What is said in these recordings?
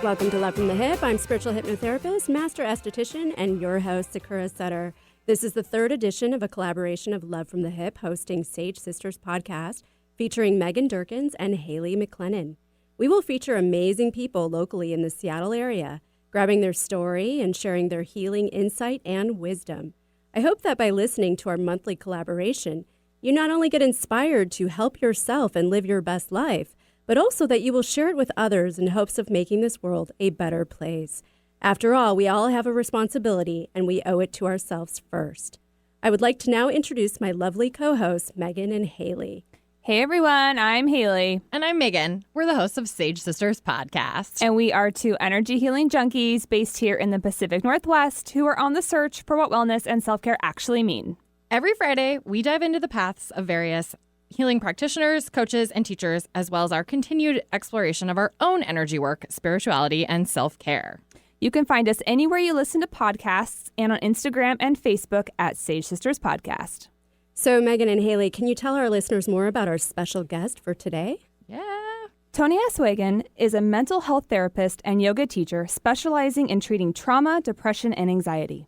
Welcome to Love from the Hip. I'm spiritual hypnotherapist, master esthetician, and your host, Sakura Sutter. This is the third edition of a collaboration of Love from the Hip, hosting Sage Sisters podcast, featuring Megan Durkins and Haley McLennan. We will feature amazing people locally in the Seattle area, grabbing their story and sharing their healing insight and wisdom. I hope that by listening to our monthly collaboration, you not only get inspired to help yourself and live your best life, but also that you will share it with others in hopes of making this world a better place. After all, we all have a responsibility, and we owe it to ourselves first. I would like to now introduce my lovely co-hosts, Megan and Haley. Hey everyone, I'm Haley. And I'm Megan. We're the hosts of Sage Sisters podcast. And we are two energy healing junkies based here in the Pacific Northwest who are on the search for what wellness and self-care actually mean. Every Friday, we dive into the paths of various healing practitioners, coaches, and teachers, as well as our continued exploration of our own energy work, spirituality, and self-care. You can find us anywhere you listen to podcasts and on Instagram and Facebook at Sage Sisters Podcast. So, Megan and Haley, can you tell our listeners more about our special guest for today? Yeah. Toni Aswegan is a mental health therapist and yoga teacher specializing in treating trauma, depression, and anxiety.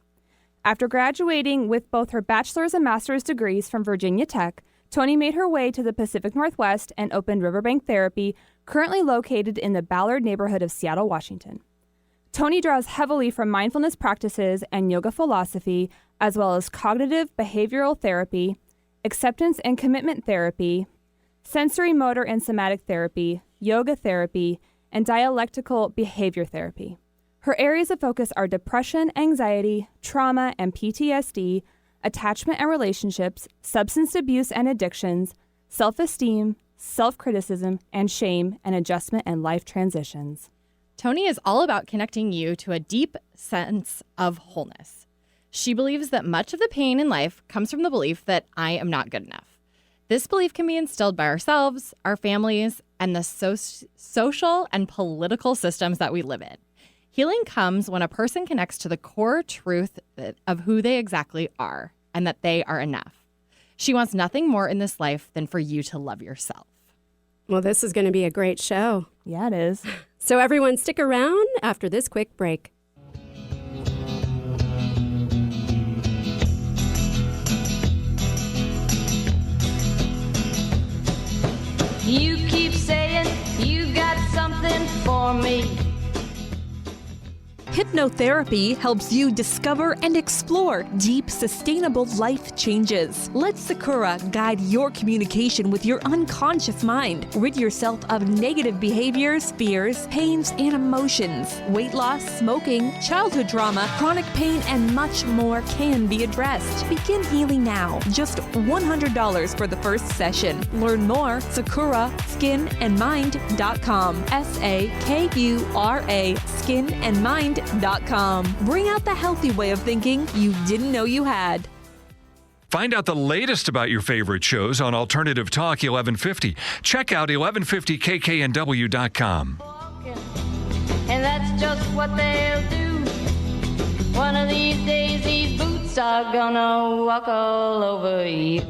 After graduating with both her bachelor's and master's degrees from Virginia Tech, Toni made her way to the Pacific Northwest and opened Riverbank Therapy, currently located in the Ballard neighborhood of Seattle, Washington. Toni draws heavily from mindfulness practices and yoga philosophy, as well as cognitive behavioral therapy, acceptance and commitment therapy, sensory motor and somatic therapy, yoga therapy, and dialectical behavior therapy. Her areas of focus are depression, anxiety, trauma and PTSD, attachment and relationships, substance abuse and addictions, self-esteem, self-criticism, and shame and adjustment and life transitions. Toni is all about connecting you to a deep sense of wholeness. She believes that much of the pain in life comes from the belief that I am not good enough. This belief can be instilled by ourselves, our families, and the social and political systems that we live in. Healing comes when a person connects to the core truth of who they exactly are and that they are enough. She wants nothing more in this life than for you to love yourself. Well, this is going to be a great show. Yeah, it is. So everyone stick around after this quick break. You keep saying you got something for me. Hypnotherapy helps you discover and explore deep, sustainable life changes. Let Sakura guide your communication with your unconscious mind. Rid yourself of negative behaviors, fears, pains, and emotions. Weight loss, smoking, childhood trauma, chronic pain, and much more can be addressed. Begin healing now. Just $100 for the first session. Learn more, SakuraSkinandMind.com. SAKURA skinandmind.com. Bring out the healthy way of thinking you didn't know you had. Find out the latest about your favorite shows on Alternative Talk 1150. Check out 1150kknw.com. And that's just what they'll do. One of these days, these boots are gonna walk all over you.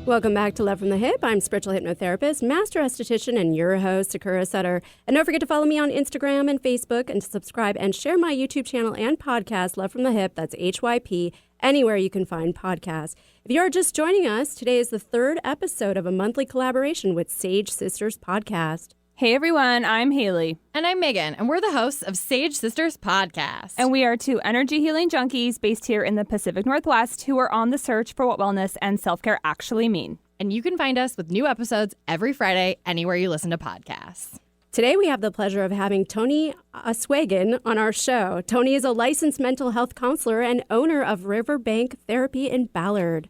Welcome back to Love from the Hip. I'm spiritual hypnotherapist, master esthetician, and your host, Sakura Sutter. And don't forget to follow me on Instagram and Facebook and to subscribe and share my YouTube channel and podcast, Love from the Hip, that's HYP, anywhere you can find podcasts. If you are just joining us, today is the third episode of a monthly collaboration with Sage Sisters podcast. Hey everyone, I'm Haley. And I'm Megan, and we're the hosts of Sage Sisters podcast. And we are two energy healing junkies based here in the Pacific Northwest who are on the search for what wellness and self-care actually mean. And you can find us with new episodes every Friday anywhere you listen to podcasts. Today we have the pleasure of having Toni Aswegan on our show. Toni is a licensed mental health counselor and owner of Riverbank Therapy in Ballard.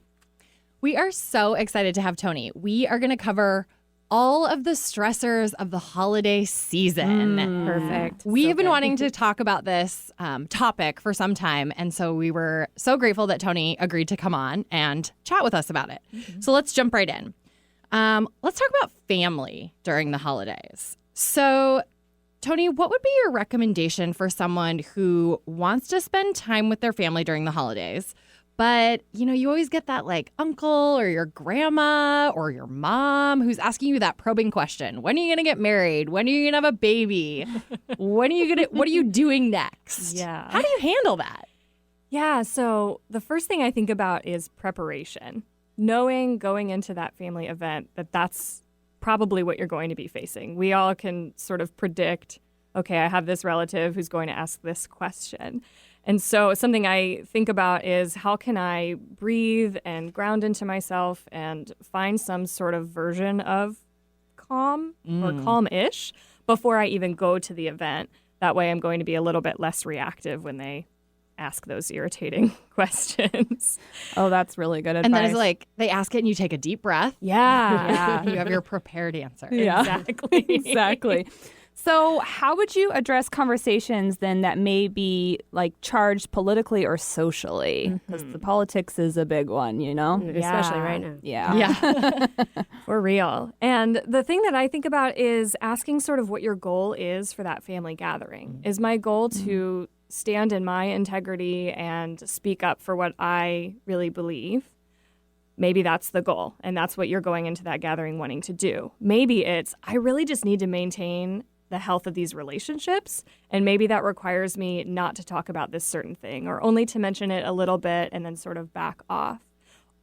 We are so excited to have Toni. We are going to cover all of the stressors of the holiday season. Perfect. We've been wanting to talk about this topic for some time, and so we were so grateful that Toni agreed to come on and chat with us about it. So let's jump right in. Let's talk about family during the holidays. So, Toni, what would be your recommendation for someone who wants to spend time with their family during the holidays, But, you always get that like uncle or your grandma or your mom who's asking you that probing question. When are you going to get married? When are you going to have a baby? What are you doing next? Yeah. How do you handle that? Yeah, so the first thing I think about is preparation. Knowing going into that family event that that's probably what you're going to be facing. We all can sort of predict, okay, I have this relative who's going to ask this question. And so something I think about is how can I breathe and ground into myself and find some sort of version of calm or calm-ish before I even go to the event. That way I'm going to be a little bit less reactive when they ask those irritating questions. Oh, that's really good advice. And then it's like they ask it and you take a deep breath. Yeah. You have your prepared answer. Yeah. Exactly. Exactly. So how would you address conversations then that may be like charged politically or socially? Because the politics is a big one, Especially right now. Yeah. Yeah. For real. And the thing that I think about is asking sort of what your goal is for that family gathering. Is my goal to stand in my integrity and speak up for what I really believe? Maybe that's the goal, and that's what you're going into that gathering wanting to do. Maybe it's, I really just need to maintain the health of these relationships, and maybe that requires me not to talk about this certain thing or only to mention it a little bit and then sort of back off.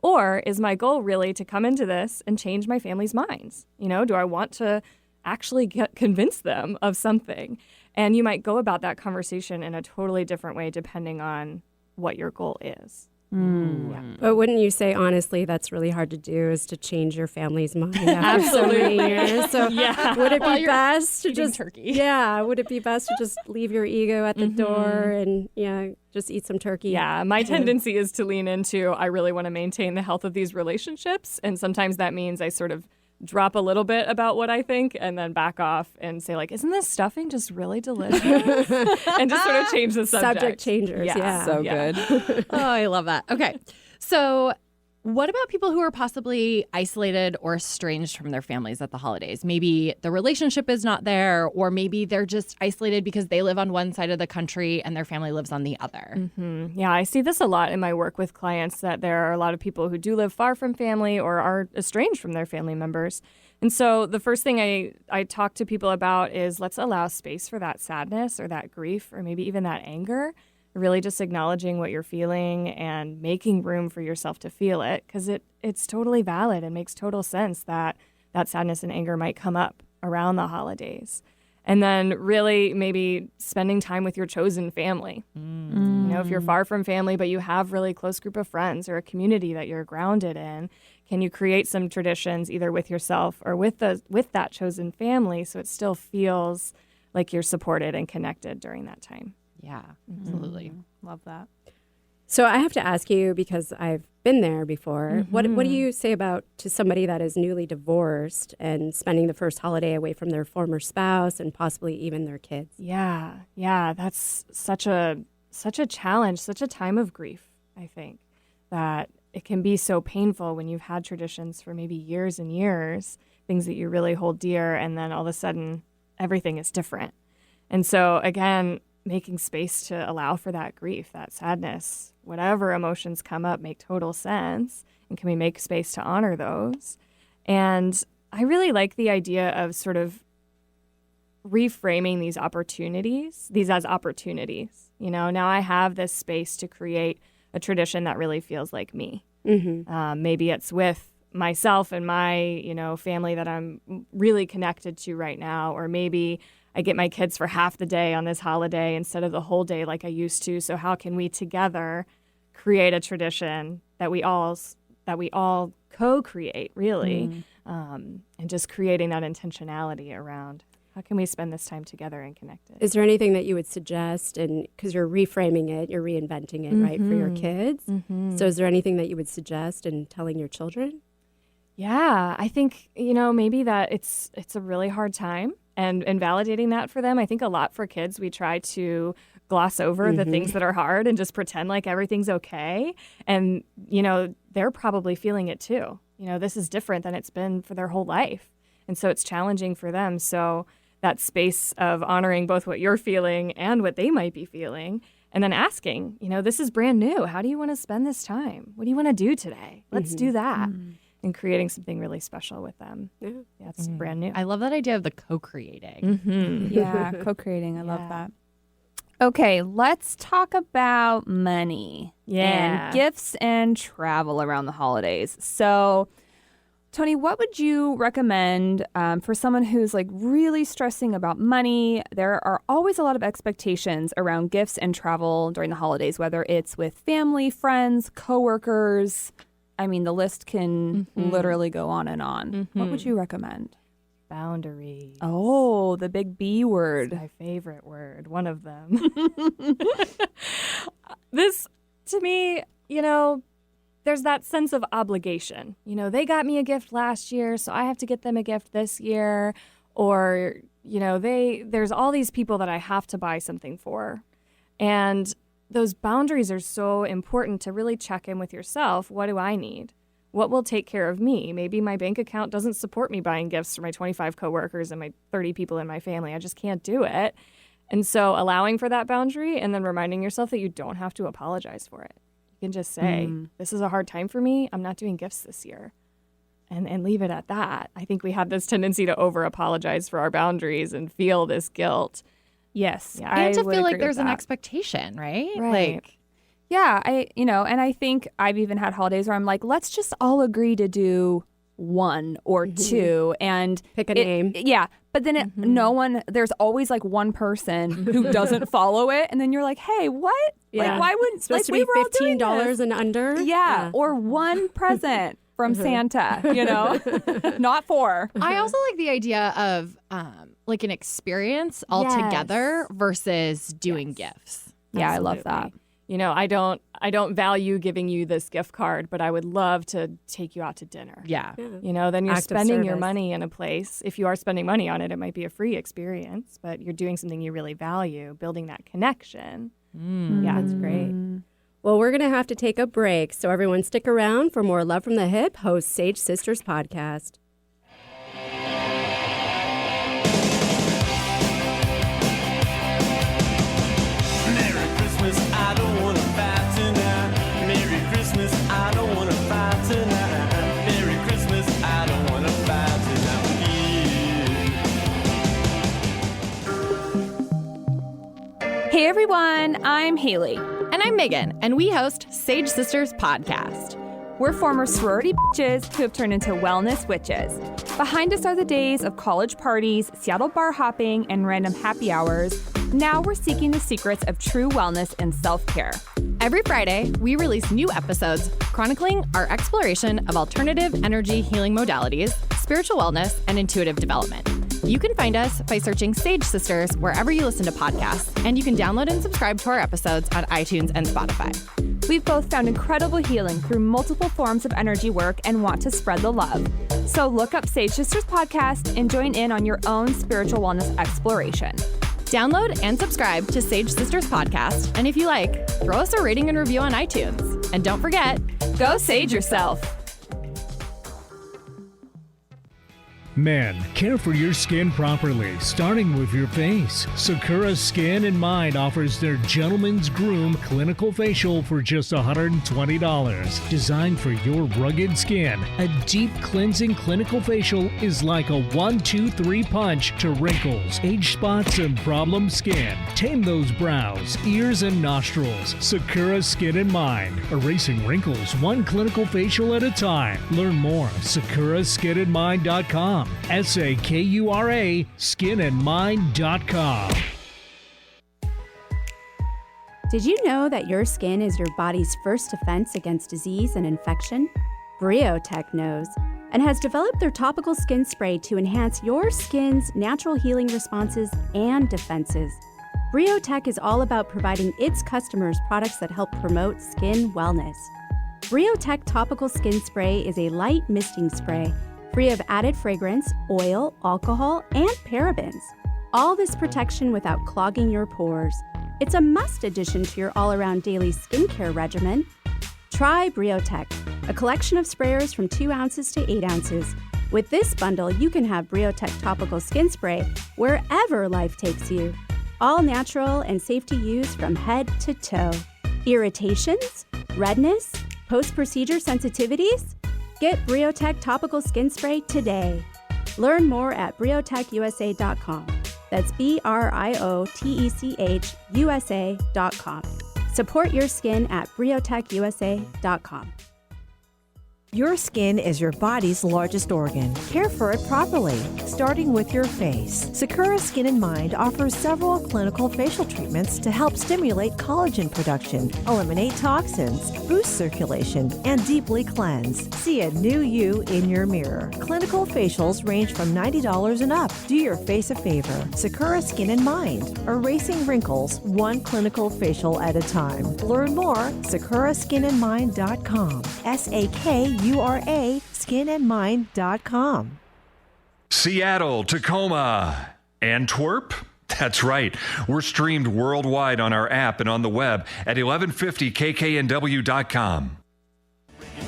Or is my goal really to come into this and change my family's minds? Do I want to actually convince them of something? And you might go about that conversation in a totally different way depending on what your goal is. Yeah. But wouldn't you say, honestly, that's really hard to do, is to change your family's mind after so many years? So would it be best to just turkey? Yeah, would it be best to just leave your ego at the door and just eat some turkey? Yeah, my tendency is to lean into, I really want to maintain the health of these relationships. And sometimes that means I sort of drop a little bit about what I think and then back off and say, like, isn't this stuffing just really delicious? And just sort of change the subject. Subject changers, yeah. So good. Oh, I love that. Okay. So what about people who are possibly isolated or estranged from their families at the holidays? Maybe the relationship is not there, or maybe they're just isolated because they live on one side of the country and their family lives on the other. Yeah, I see this a lot in my work with clients, that there are a lot of people who do live far from family or are estranged from their family members. And so the first thing I talk to people about is, let's allow space for that sadness or that grief or maybe even that anger. Really just acknowledging what you're feeling and making room for yourself to feel it, because it's totally valid and makes total sense that sadness and anger might come up around the holidays. And then really maybe spending time with your chosen family. If you're far from family but you have really close group of friends or a community that you're grounded in, can you create some traditions either with yourself or with that chosen family so it still feels like you're supported and connected during that time? Yeah, absolutely. Love that. So I have to ask you, because I've been there before, what do you say about to somebody that is newly divorced and spending the first holiday away from their former spouse and possibly even their kids? Yeah, that's such a challenge, such a time of grief, I think, that it can be so painful when you've had traditions for maybe years and years, things that you really hold dear, and then all of a sudden everything is different. And so again, making space to allow for that grief, that sadness, whatever emotions come up make total sense. And can we make space to honor those? And I really like the idea of sort of reframing these as opportunities. Now I have this space to create a tradition that really feels like me. Maybe it's with myself and my, family that I'm really connected to right now, or maybe I get my kids for half the day on this holiday instead of the whole day like I used to. So how can we together create a tradition that we all co-create, really, and just creating that intentionality around how can we spend this time together and connected. Is there anything that you would suggest, and because you're reframing it, you're reinventing it, right, for your kids? So is there anything that you would suggest in telling your children? Yeah, I think, maybe that it's a really hard time. And validating that for them. I think a lot for kids, we try to gloss over the things that are hard and just pretend like everything's okay. And, they're probably feeling it too. This is different than it's been for their whole life. And so it's challenging for them. So that space of honoring both what you're feeling and what they might be feeling, And then asking, this is brand new. How do you want to spend this time? What do you want to do today? Let's do that. And creating something really special with them. Yeah, it's brand new. I love that idea of the co-creating. Yeah, co-creating. I love that. Okay, let's talk about money and gifts and travel around the holidays. So, Toni, what would you recommend for someone who's like really stressing about money? There are always a lot of expectations around gifts and travel during the holidays, whether it's with family, friends, coworkers. I mean, the list can literally go on and on. What would you recommend? Boundaries. Oh, the big B word. That's my favorite word. One of them. This, to me, there's that sense of obligation. They got me a gift last year, so I have to get them a gift this year. Or, there's all these people that I have to buy something for. And those boundaries are so important to really check in with yourself. What do I need? What will take care of me? Maybe my bank account doesn't support me buying gifts for my 25 coworkers and my 30 people in my family. I just can't do it. And so allowing for that boundary and then reminding yourself that you don't have to apologize for it. You can just say, this is a hard time for me. I'm not doing gifts this year. And leave it at that. I think we have this tendency to over-apologize for our boundaries and feel this guilt. Yes. Yeah, and to feel like there's an expectation, right? Yeah, and I think I've even had holidays where I'm like, let's just all agree to do one or two and pick a name. Yeah, but then there's always like one person who doesn't follow it, and then you're like, hey, what? Yeah. Like, why wouldn't it's supposed to be $15 and under? Yeah, or one present from Santa, not 4. I also like the idea of like an experience altogether versus doing gifts. Yeah, I love that. I don't value giving you this gift card, but I would love to take you out to dinner. Yeah. Then you're spending your money in a place. If you are spending money on it, it might be a free experience, but you're doing something you really value, building that connection. Yeah, that's great. Well, we're going to have to take a break, so everyone stick around for more Love from the Hip hosts Sage Sisters podcast. I don't want to fight tonight. Merry Christmas, I don't want to fight tonight. Merry Christmas, I don't want to fight tonight. Hey everyone, I'm Haley. And I'm Megan, and we host Sage Sisters podcast. We're former sorority bitches who have turned into wellness witches. Behind us are the days of college parties, Seattle bar hopping, and random happy hours. Now we're seeking the secrets of true wellness and self-care. Every Friday, we release new episodes chronicling our exploration of alternative energy healing modalities, spiritual wellness, and intuitive development. You can find us by searching Sage Sisters wherever you listen to podcasts, and you can download and subscribe to our episodes on iTunes and Spotify. We've both found incredible healing through multiple forms of energy work and want to spread the love. So look up Sage Sisters podcast and join in on your own spiritual wellness exploration. Download and subscribe to Sage Sisters podcast, and if you like, throw us a rating and review on iTunes. And don't forget, go sage yourself. Men, care for your skin properly, starting with your face. Sakura Skin and Mind offers their Gentleman's Groom Clinical Facial for just $120. Designed for your rugged skin, a deep cleansing clinical facial is like a 1-2-3 punch to wrinkles, age spots, and problem skin. Tame those brows, ears, and nostrils. Sakura Skin and Mind, erasing wrinkles one clinical facial at a time. Learn more at sakuraskinandmind.com. SAKURA skinandmind.com. Did you know that your skin is your body's first defense against disease and infection? Briotech knows and has developed their topical skin spray to enhance your skin's natural healing responses and defenses. Briotech is all about providing its customers products that help promote skin wellness. Briotech Topical Skin Spray is a light misting spray free of added fragrance, oil, alcohol, and parabens. All this protection without clogging your pores. It's a must addition to your all-around daily skincare regimen. Try Briotech, a collection of sprayers from 2 ounces to 8 ounces. With this bundle, you can have Briotech Topical Skin Spray wherever life takes you. All natural and safe to use from head to toe. Irritations? Redness? Post-procedure sensitivities? Get Briotech Topical Skin Spray today. Learn more at briotechusa.com. That's BRIOTECH USA.com. Support your skin at briotechusa.com. Your skin is your body's largest organ. Care for it properly, starting with your face. Sakura Skin and Mind offers several clinical facial treatments to help stimulate collagen production, eliminate toxins, boost circulation, and deeply cleanse. See a new you in your mirror. Clinical facials range from $90 and up. Do your face a favor. Sakura Skin and Mind, erasing wrinkles one clinical facial at a time. Learn more, sakuraskinandmind.com. SAKURA skinandmind.com. Seattle, Tacoma, Antwerp. That's right. We're streamed worldwide on our app and on the web at 1150kknw.com.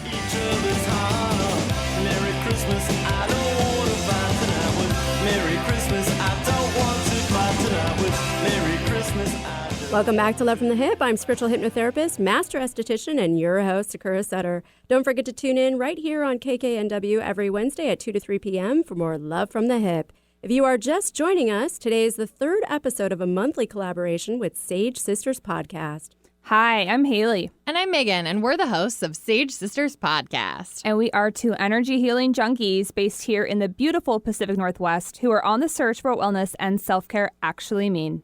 Each other's heart. Merry Christmas, I don't want to fight tonight with Merry Christmas, I don't want to fight tonight with Merry Christmas, I don't. Welcome back to Love from the Hip. I'm spiritual hypnotherapist, master esthetician, and your host, Sakura Sutter. Don't forget to tune in right here on KKNW every Wednesday at 2 to 3 p.m. for more Love from the Hip. If you are just joining us, today is the third episode of a monthly collaboration with Sage Sisters Podcast. Hi, I'm Haley. And I'm Megan, and we're the hosts of Sage Sisters Podcast. And we are two energy healing junkies based here in the beautiful Pacific Northwest who are on the search for what wellness and self-care actually mean.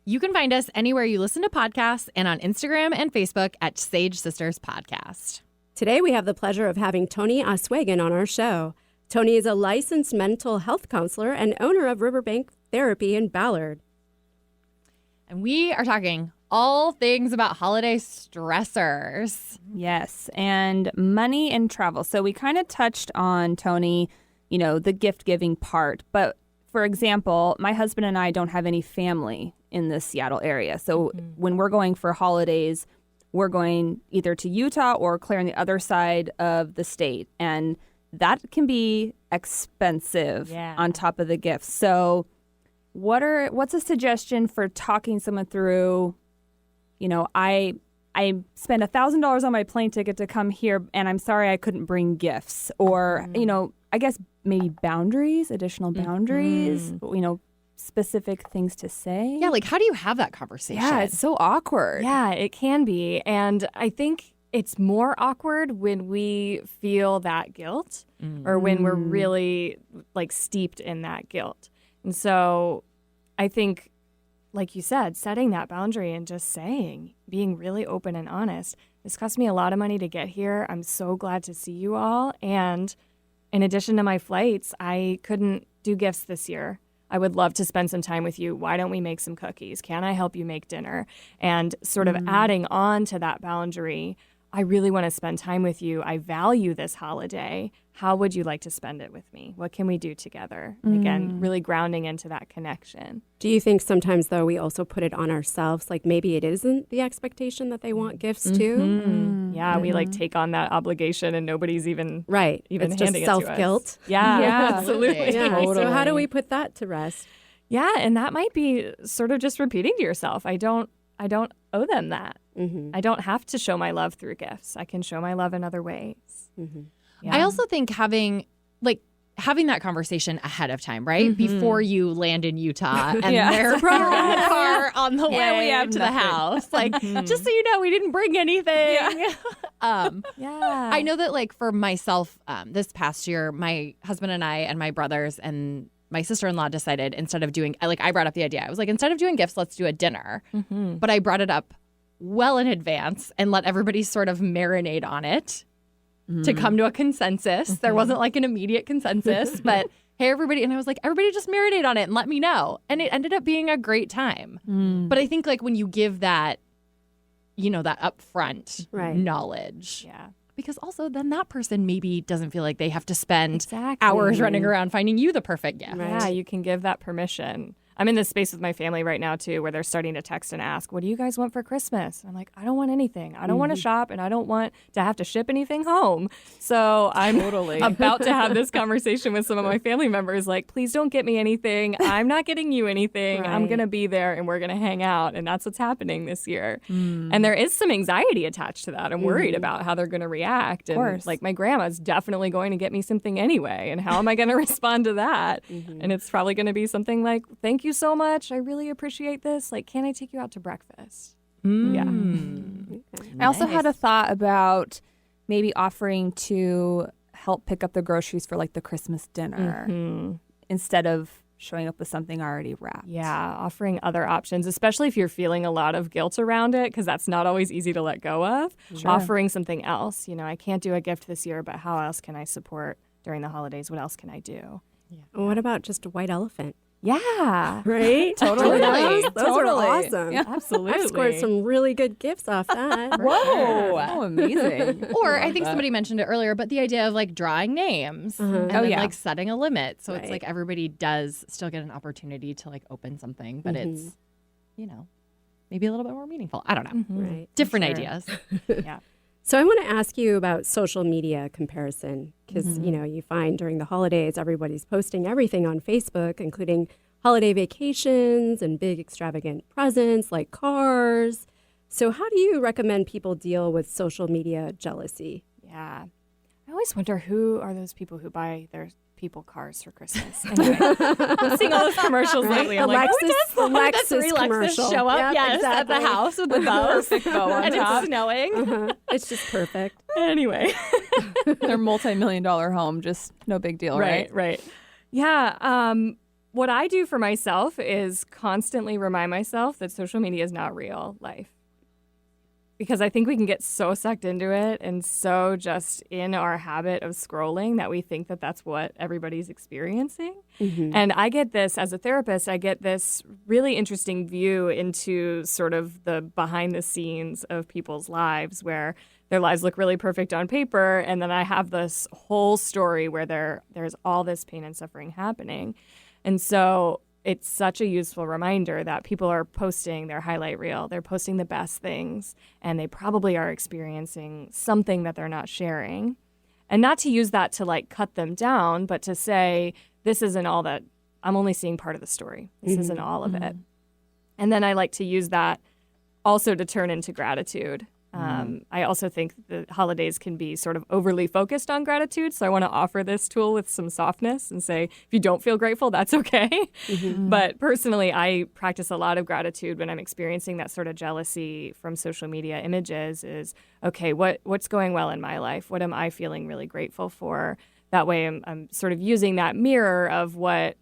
You can find us anywhere you listen to podcasts and on Instagram and Facebook at Sage Sisters Podcast. Today we have the pleasure of having Toni Aswegan on our show. Toni is a licensed mental health counselor and owner of Riverbank Therapy in Ballard. And we are talking all things about holiday stressors. Yes, and money and travel. So we kind of touched on, Toni, the gift-giving part. But for example, my husband and I don't have any family in the Seattle area. So when we're going for holidays, we're going either to Utah or clear on the other side of the state. And that can be expensive on top of the gifts. So what's a suggestion for talking someone through, I spent $1,000 on my plane ticket to come here and I'm sorry I couldn't bring gifts, or, I guess maybe additional boundaries, specific things to say. Yeah, like how do you have that conversation? Yeah, it's so awkward. Yeah, it can be. And I think it's more awkward when we feel that guilt or when we're really steeped in that guilt. And so I think, like you said, setting that boundary and just being really open and honest. This cost me a lot of money to get here. I'm so glad to see you all. And in addition to my flights, I couldn't do gifts this year. I would love to spend some time with you. Why don't we make some cookies? Can I help you make dinner? And sort of adding on to that boundary, I really want to spend time with you. I value this holiday. How would you like to spend it with me? What can we do together? And again, really grounding into that connection. Do you think sometimes, though, we also put it on ourselves? Like maybe it isn't the expectation that they want gifts too? Yeah, we take on that obligation and nobody's even It's just handing self-guilt. it to us. Yeah, absolutely. Yeah. Totally. So how do we put that to rest? Yeah, and that might be sort of just repeating to yourself, I don't owe them that. I don't have to show my love through gifts. I can show my love in other ways. Yeah. I also think having that conversation ahead of time, right? Before you land in Utah and they're in the car on the way to the house. Just so you know, we didn't bring anything. I know that for myself, this past year, my husband and I and my brothers and my sister-in-law decided instead of doing, I brought up the idea. I was like, instead of doing gifts, let's do a dinner. But I brought it up well in advance and let everybody sort of marinate on it to come to a consensus. There wasn't an immediate consensus, but hey, everybody. And I was like, everybody just marinate on it and let me know. And it ended up being a great time. But I think when you give that, that upfront knowledge. Yeah. Because also then that person maybe doesn't feel like they have to spend hours running around finding you the perfect gift. Yeah, you can give that permission. I'm in this space with my family right now too, where they're starting to text and ask, "What do you guys want for Christmas?" I'm like, "I don't want anything. I don't want to shop, and I don't want to have to ship anything home." So I'm about to have this conversation with some of my family members. Like, please don't get me anything. I'm not getting you anything. I'm gonna be there, and we're gonna hang out, and that's what's happening this year. And there is some anxiety attached to that. I'm worried about how they're gonna react. And like, my grandma's definitely going to get me something anyway, and how am I gonna respond to that? And it's probably gonna be something like, "Thank you so much. I really appreciate this. Like, can I take you out to breakfast?" Yeah. I also had a thought about maybe offering to help pick up the groceries for like the Christmas dinner instead of showing up with something already wrapped. Yeah, offering other options, especially if you're feeling a lot of guilt around it, because that's not always easy to let go of. Offering something else. I can't do a gift this year, but how else can I support during the holidays? What else can I do? What about just a white elephant? Yeah. Right? Totally. Those are awesome. Yeah, absolutely. I've scored some really good gifts off that. Whoa. Oh, amazing. Or I think somebody mentioned it earlier, but the idea of like drawing names and then like setting a limit. So it's like everybody does still get an opportunity to like open something, but it's, maybe a little bit more meaningful. I don't know. Right. Different ideas. Yeah. So I want to ask you about social media comparison because, you find during the holidays, everybody's posting everything on Facebook, including holiday vacations and big extravagant presents like cars. So how do you recommend people deal with social media jealousy? Yeah. I always wonder, who are those people who buy their people cars for Christmas? Anyway, I'm seeing all those commercials lately. I'm like, the Lexus commercial. Show up, Yep, at the house with the bow, on and top. it's snowing. It's just perfect. Anyway. Their multi-million-dollar home, just no big deal, right? Right. Yeah. What I do for myself is constantly remind myself that social media is not real life. Because I think we can get so sucked into it and so just in our habit of scrolling that we think that that's what everybody's experiencing. And I get this, as a therapist, I get this really interesting view into sort of the behind the scenes of people's lives where their lives look really perfect on paper. And then I have this whole story where there's all this pain and suffering happening. And so it's such a useful reminder that people are posting their highlight reel. They're posting the best things, and they probably are experiencing something that they're not sharing. And not to use that to like cut them down, but to say, this isn't all that, I'm only seeing part of the story. This isn't all of it. And then I like to use that also to turn into gratitude. I also think the holidays can be sort of overly focused on gratitude. So I want to offer this tool with some softness and say, if you don't feel grateful, that's okay. But personally, I practice a lot of gratitude when I'm experiencing that sort of jealousy from social media images is, okay, what's going well in my life? What am I feeling really grateful for? That way I'm sort of using that mirror of what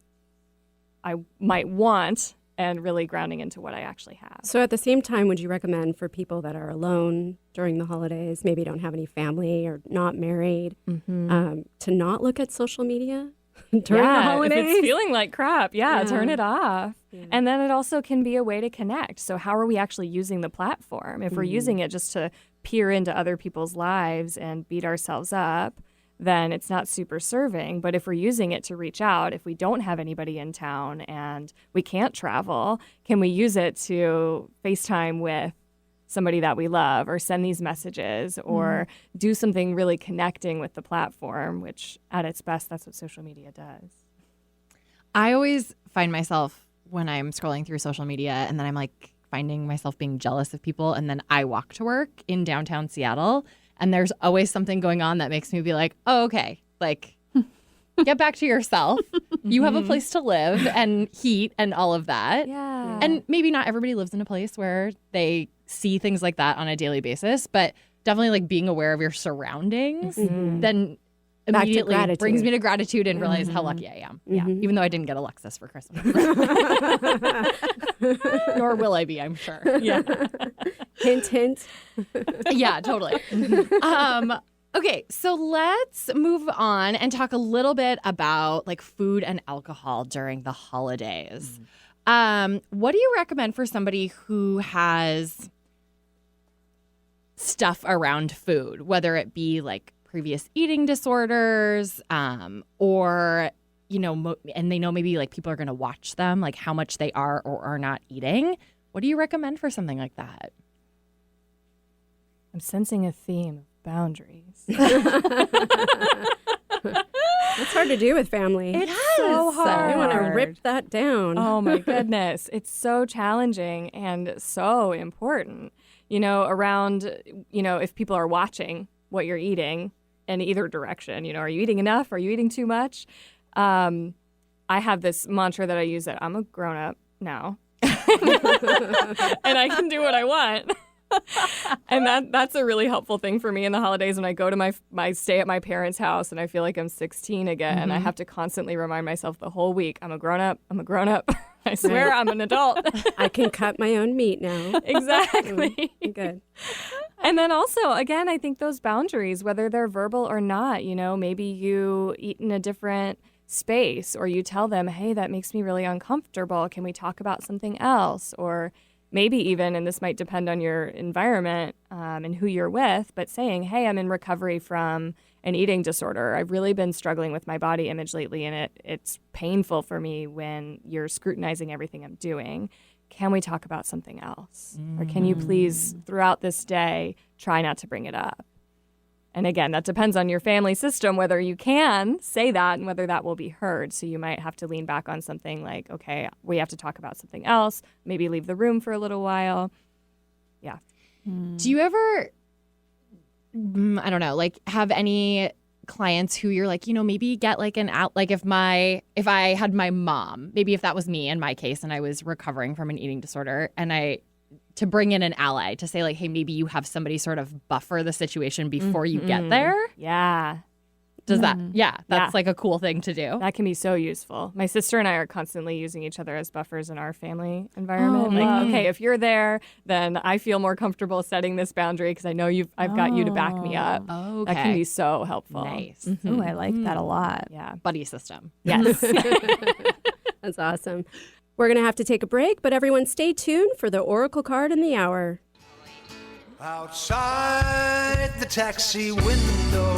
I might want and really grounding into what I actually have. So at the same time, would you recommend for people that are alone during the holidays, maybe don't have any family or not married, to not look at social media during the holidays? If it's feeling like crap, turn it off. And then it also can be a way to connect. So how are we actually using the platform? If we're using it just to peer into other people's lives and beat ourselves up, then it's not super serving. But if we're using it to reach out, if we don't have anybody in town and we can't travel, can we use it to FaceTime with somebody that we love or send these messages or do something really connecting with the platform, which at its best, that's what social media does. I always find myself when I'm scrolling through social media and then I'm like finding myself being jealous of people. And then I walk to work in downtown Seattle. And there's always something going on that makes me be like, oh, okay, like, get back to yourself. You have a place to live and heat and all of that. Yeah. And maybe not everybody lives in a place where they see things like that on a daily basis, but definitely like being aware of your surroundings then immediately brings me to gratitude and realize how lucky I am. Yeah. Even though I didn't get a Lexus for Christmas. Nor will I be, I'm sure. Yeah. Hint, hint. Yeah, totally. Okay, so let's move on and talk a little bit about like food and alcohol during the holidays. What do you recommend for somebody who has stuff around food, whether it be like previous eating disorders or and they know maybe like people are going to watch them, like how much they are or are not eating. What do you recommend for something like that? I'm sensing a theme of boundaries. It's hard to do with family. It's so hard. I want to rip that down. Oh my goodness. It's so challenging and so important. Around, if people are watching what you're eating in either direction, are you eating enough? Are you eating too much? I have this mantra that I use that I'm a grown up now and I can do what I want. And that's a really helpful thing for me in the holidays when I go to my stay at my parents' house and I feel like I'm 16 again. And I have to constantly remind myself the whole week, I'm a grown up. I'm a grown up. I swear I'm an adult. I can cut my own meat now. Exactly. Good. And then also, again, I think those boundaries, whether they're verbal or not, maybe you eat in a different space or you tell them, hey, that makes me really uncomfortable. Can we talk about something else? Or maybe even, and this might depend on your environment and who you're with, but saying, hey, I'm in recovery from an eating disorder. I've really been struggling with my body image lately, and it's painful for me when you're scrutinizing everything I'm doing. Can we talk about something else? Or can you please, throughout this day, try not to bring it up? And again, that depends on your family system, whether you can say that and whether that will be heard. So you might have to lean back on something like, okay, we have to talk about something else, maybe leave the room for a little while. Yeah. Do you ever, I don't know, like have any clients who you're like, maybe get like an out, like if I had my mom, maybe if that was me in my case and I was recovering from an eating disorder and to bring in an ally to say like, hey, maybe you have somebody sort of buffer the situation before you get there. Yeah. Does that? Yeah. That's like a cool thing to do. That can be so useful. My sister and I are constantly using each other as buffers in our family environment. Okay, if you're there, then I feel more comfortable setting this boundary because I know I've got you to back me up. Okay. That can be so helpful. Nice. Ooh, I like that a lot. Yeah. Buddy system. Yes. That's awesome. We're going to have to take a break, but everyone stay tuned for the Oracle card in the hour. Outside the taxi window,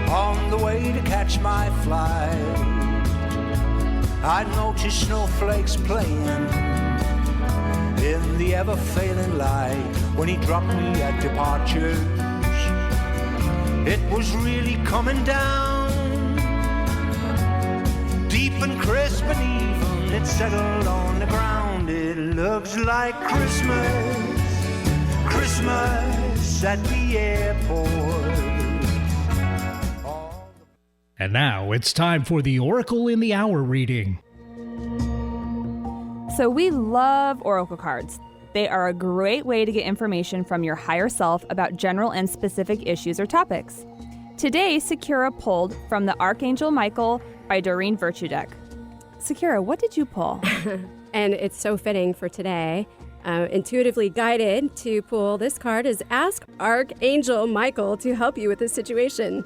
on the way to catch my flight, I noticed snowflakes playing in the ever-failing light. When he dropped me at departures, it was really coming down, deep and crisp and even. It settled on the ground. It looks like Christmas, Christmas at the airport. And now it's time for the Oracle in the Hour reading. So we love Oracle cards. They are a great way to get information from your higher self about general and specific issues or topics. Today, Sakura pulled from the Archangel Michael by Doreen Virtue deck. Sakura, what did you pull? And it's so fitting for today. Intuitively guided to pull this card is Ask Archangel Michael to help you with this situation.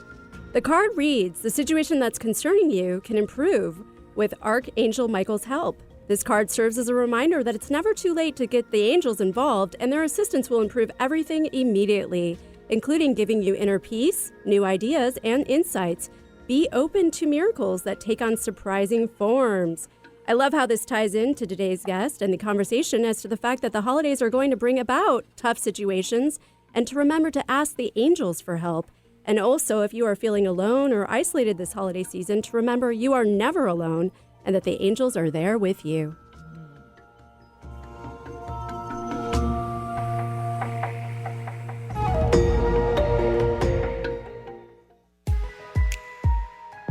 The card reads, the situation that's concerning you can improve with Archangel Michael's help. This card serves as a reminder that it's never too late to get the angels involved, and their assistance will improve everything immediately, including giving you inner peace, new ideas, and insights. Be open to miracles that take on surprising forms. I love how this ties into today's guest and the conversation as to the fact that the holidays are going to bring about tough situations, and to remember to ask the angels for help. And also, if you are feeling alone or isolated this holiday season, to remember you are never alone and that the angels are there with you.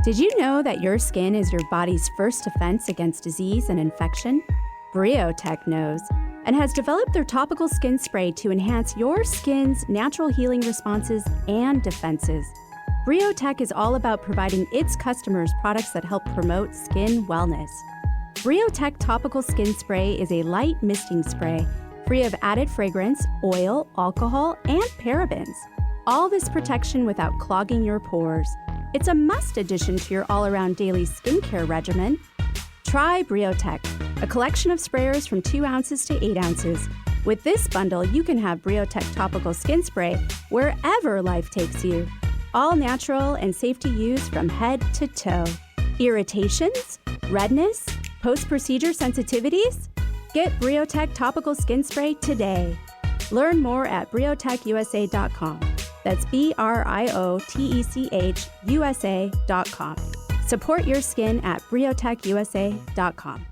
Did you know that your skin is your body's first defense against disease and infection? Briotech knows and has developed their topical skin spray to enhance your skin's natural healing responses and defenses. Briotech is all about providing its customers products that help promote skin wellness. Briotech Topical Skin Spray is a light misting spray free of added fragrance, oil, alcohol, and parabens. All this protection without clogging your pores. It's a must addition to your all-around daily skincare regimen. Try Briotech, a collection of sprayers from 2 ounces to 8 ounces. With this bundle, you can have Briotech Topical Skin Spray wherever life takes you. All natural and safe to use from head to toe. Irritations? Redness? Post-procedure sensitivities? Get Briotech Topical Skin Spray today. Learn more at briotechusa.com. That's BRIOTECH USA.com. Support your skin at briotechusa.com.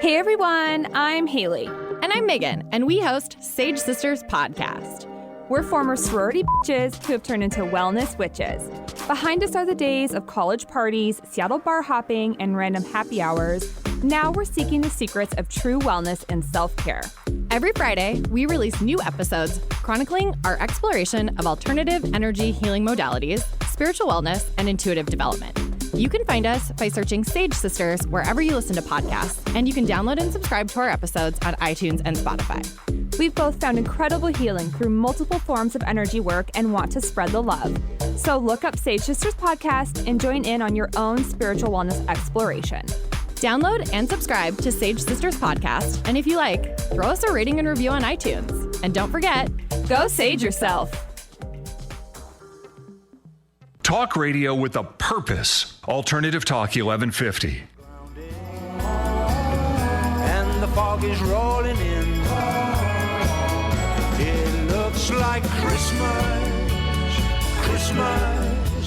Hey everyone, I'm Haley. And I'm Megan, and we host Sage Sisters Podcast. We're former sorority bitches who have turned into wellness witches. Behind us are the days of college parties, Seattle bar hopping, and random happy hours. Now we're seeking the secrets of true wellness and self-care. Every Friday, we release new episodes chronicling our exploration of alternative energy healing modalities, spiritual wellness, and intuitive development. You can find us by searching Sage Sisters wherever you listen to podcasts, and you can download and subscribe to our episodes on iTunes and Spotify. We've both found incredible healing through multiple forms of energy work and want to spread the love. So look up Sage Sisters Podcast and join in on your own spiritual wellness exploration. Download and subscribe to Sage Sisters Podcast, and if you like, throw us a rating and review on iTunes. And don't forget, go sage yourself. Talk radio with a purpose. Alternative Talk 1150. And the fog is rolling in. It looks like Christmas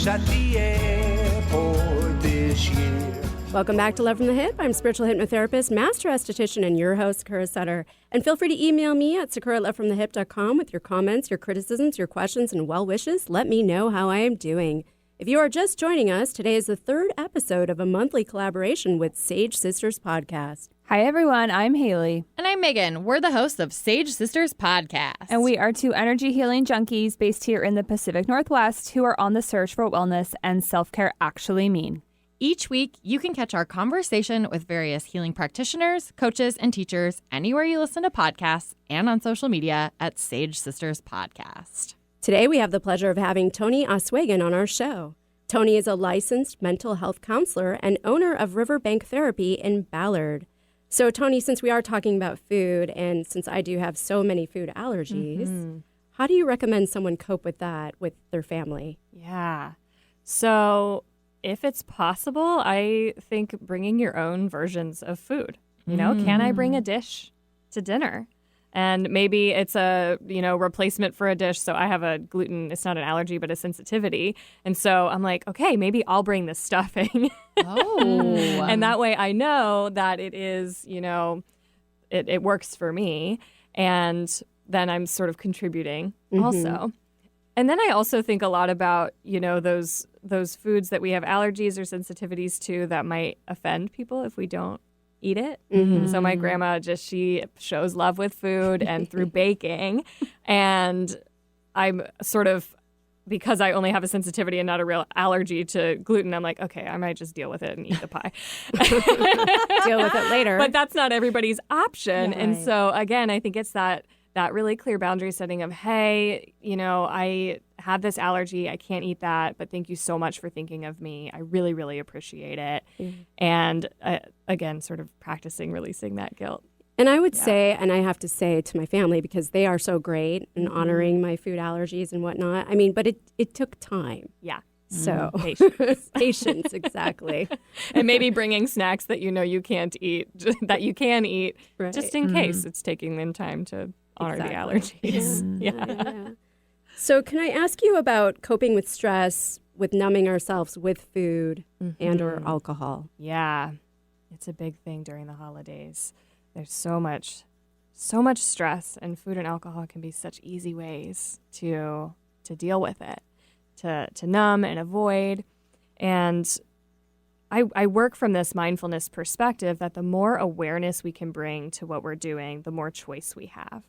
at the airport this year. Welcome back to Love from the Hip. I'm spiritual hypnotherapist, master esthetician, and your host, Sakura Sutter. And feel free to email me at sakura@lovefromthehip.com with your comments, your criticisms, your questions, and well wishes. Let me know how I am doing. If you are just joining us, today is the third episode of a monthly collaboration with Sage Sisters Podcast. Hi everyone, I'm Haley. And I'm Megan. We're the hosts of Sage Sisters Podcast. And we are two energy healing junkies based here in the Pacific Northwest who are on the search for what wellness and self-care actually mean. Each week, you can catch our conversation with various healing practitioners, coaches, and teachers anywhere you listen to podcasts and on social media at Sage Sisters Podcast. Today, we have the pleasure of having Toni Aswegan on our show. Toni is a licensed mental health counselor and owner of Riverbank Therapy in Ballard. So, Toni, since we are talking about food, and since I do have so many food allergies, how do you recommend someone cope with that with their family? Yeah. So if it's possible, I think bringing your own versions of food. You know, can I bring a dish to dinner? And maybe it's a, replacement for a dish. So I have a gluten, it's not an allergy, but a sensitivity. And so I'm like, okay, maybe I'll bring the stuffing. Oh. And that way I know that it is, it works for me. And then I'm sort of contributing also. And then I also think a lot about, those foods that we have allergies or sensitivities to that might offend people if we don't eat it. So my grandma she shows love with food and through baking. And I'm sort of, because I only have a sensitivity and not a real allergy to gluten, I'm like, okay, I might just deal with it and eat the pie. Deal with it later. But that's not everybody's option. Yeah, and right. so again, I think it's that really clear boundary setting of, hey, I have this allergy. I can't eat that, but thank you so much for thinking of me. I really, really appreciate it. And again, sort of practicing releasing that guilt. And I would say, and I have to say to my family, because they are so great in honoring my food allergies and whatnot. I mean, but it took time. Yeah. So Patience. patience, exactly. And maybe bringing snacks that you can't eat, that you can eat, Right. just in case it's taking them time to honor the allergies. Yeah. So can I ask you about coping with stress, with numbing ourselves with food and or alcohol? Yeah. It's a big thing during the holidays. There's so much stress, and food and alcohol can be such easy ways to deal with it, to numb and avoid. And I work from this mindfulness perspective that the more awareness we can bring to what we're doing, the more choice we have.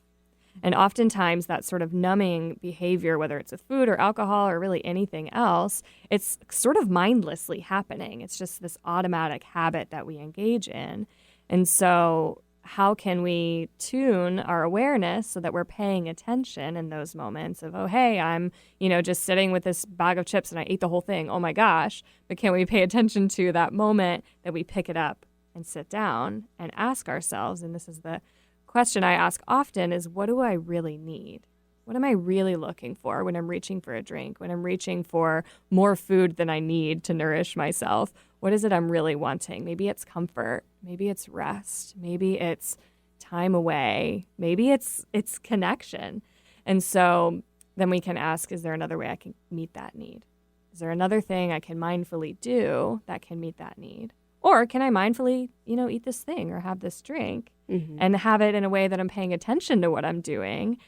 And oftentimes that sort of numbing behavior, whether it's with food or alcohol or really anything else, it's sort of mindlessly happening. It's just this automatic habit that we engage in. And so how can we tune our awareness so that we're paying attention in those moments of, oh, hey, I'm, just sitting with this bag of chips and I ate the whole thing. Oh my gosh. But can we pay attention to that moment that we pick it up and sit down and ask ourselves, and this is the question I ask often, is what do I really need? What am I really looking for when I'm reaching for a drink, when I'm reaching for more food than I need to nourish myself? What is it I'm really wanting? Maybe it's comfort. Maybe it's rest. Maybe it's time away. Maybe it's connection. And so then we can ask, is there another way I can meet that need? Is there another thing I can mindfully do that can meet that need? Or can I mindfully, eat this thing or have this drink and have it in a way that I'm paying attention to what I'm doing?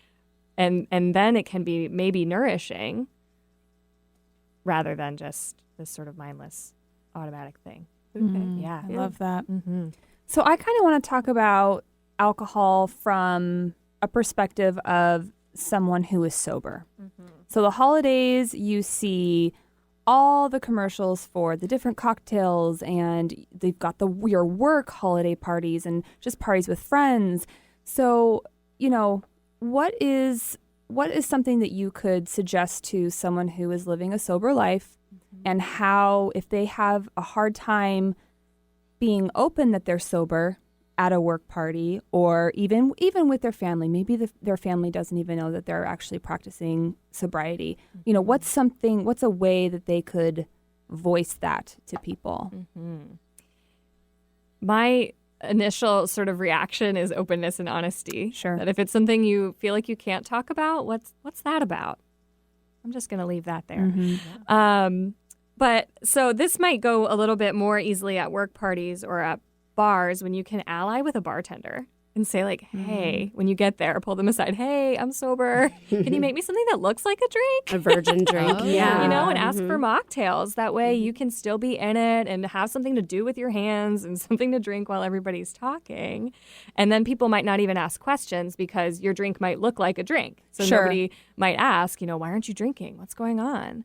And then it can be maybe nourishing rather than just this sort of mindless automatic thing. Okay. Yeah. I love that. So I kind of want to talk about alcohol from a perspective of someone who is sober. So the holidays, you see all the commercials for the different cocktails, and they've got your work holiday parties and just parties with friends. So, what is something that you could suggest to someone who is living a sober life, and how, if they have a hard time being open that they're sober at a work party, or even with their family, maybe their family doesn't even know that they're actually practicing sobriety. What's a way that they could voice that to people? My initial sort of reaction is openness and honesty. Sure. That if it's something you feel like you can't talk about, what's that about? I'm just going to leave that there. But so this might go a little bit more easily at work parties or at bars when you can ally with a bartender and say, like, hey, when you get there, pull them aside. Hey, I'm sober. Can you make me something that looks like a drink? A virgin drink. Yeah. And ask for mocktails. That way you can still be in it and have something to do with your hands and something to drink while everybody's talking. And then people might not even ask questions because your drink might look like a drink. So nobody might ask, why aren't you drinking? What's going on?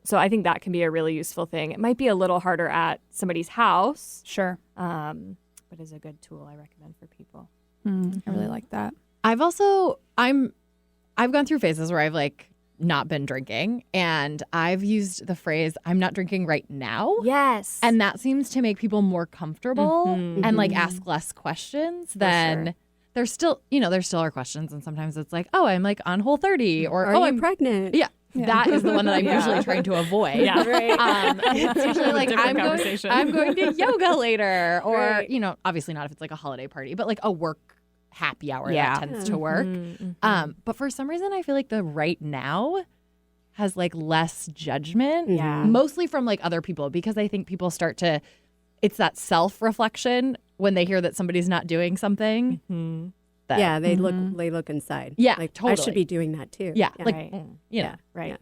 So I think that can be a really useful thing. It might be a little harder at somebody's house. Sure. But is a good tool I recommend for people. I really like that. I've gone through phases where I've not been drinking, and I've used the phrase, I'm not drinking right now. Yes. And that seems to make people more comfortable and ask less questions than there still are questions. And sometimes it's like, oh, I'm on Whole30, or are oh, you I'm pregnant? Yeah. That is the one that I'm usually trying to avoid. Yeah, right. It's usually I'm going to yoga later, or obviously not if it's a holiday party, but a work happy hour that tends to work. But for some reason, I feel like the right now has less judgment, mostly from other people, because I think people start to, it's that self-reflection when they hear that somebody's not doing something. They look inside. Yeah, totally. I should be doing that too. Yeah, right. Right.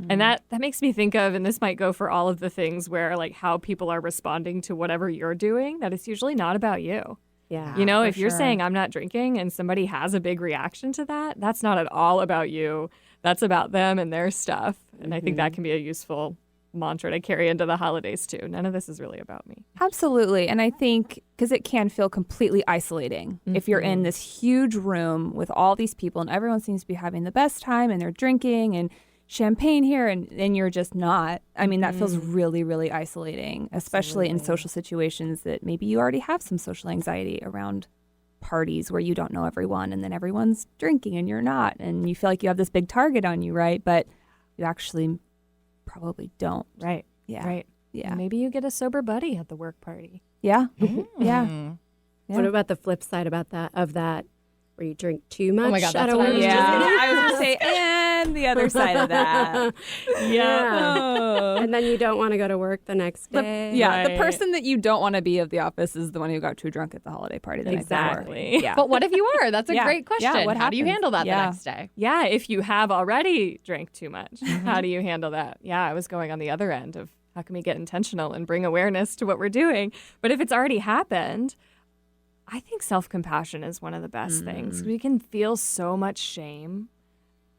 And that makes me think of, and this might go for all of the things where how people are responding to whatever you're doing, that it's usually not about you. Yeah. If you're saying I'm not drinking and somebody has a big reaction to that, that's not at all about you. That's about them and their stuff. And I think that can be a useful mantra to carry into the holidays too. None of this is really about me. Absolutely. And I think because it can feel completely isolating if you're in this huge room with all these people and everyone seems to be having the best time and they're drinking and champagne here and you're just not. I mean, that feels really, really isolating, especially in social situations that maybe you already have some social anxiety around parties where you don't know everyone and then everyone's drinking and you're not. And you feel like you have this big target on you, right? But you actually probably don't. Right. Yeah. Right. Yeah. Maybe you get a sober buddy at the work party. Yeah. Yeah. What about the flip side of that, where you drink too much? Oh my God, at that's a what I work was just I was going to say, and the other side of that. And then you don't want to go to work the next day. The person that you don't want to be of the office is the one who got too drunk at the holiday party the night before. Yeah. But what if you are? That's a great question. Yeah, How do you handle that the next day? Yeah, if you have already drank too much, how do you handle that? Yeah, I was going on the other end of how can we get intentional and bring awareness to what we're doing? But if it's already happened, I think self-compassion is one of the best things. We can feel so much shame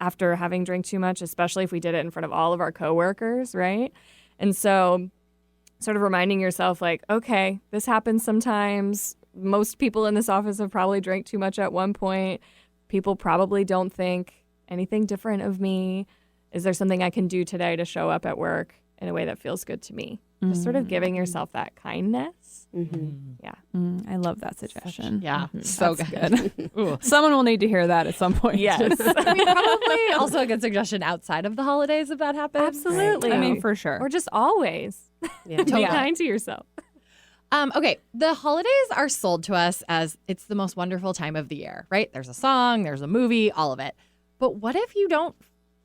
after having drank too much, especially if we did it in front of all of our coworkers, right? And so sort of reminding yourself okay, this happens sometimes. Most people in this office have probably drank too much at one point. People probably don't think anything different of me. Is there something I can do today to show up at work in a way that feels good to me? Just sort of giving yourself that kindness. Yeah. I love that suggestion. Yeah, so That's good. Someone will need to hear that at some point. Yes. I mean, probably also a good suggestion outside of the holidays if that happens. Absolutely. I mean, for sure. Or just always. Yeah. Be kind to yourself. Okay, the holidays are sold to us as it's the most wonderful time of the year, right? There's a song, there's a movie, all of it. But what if you don't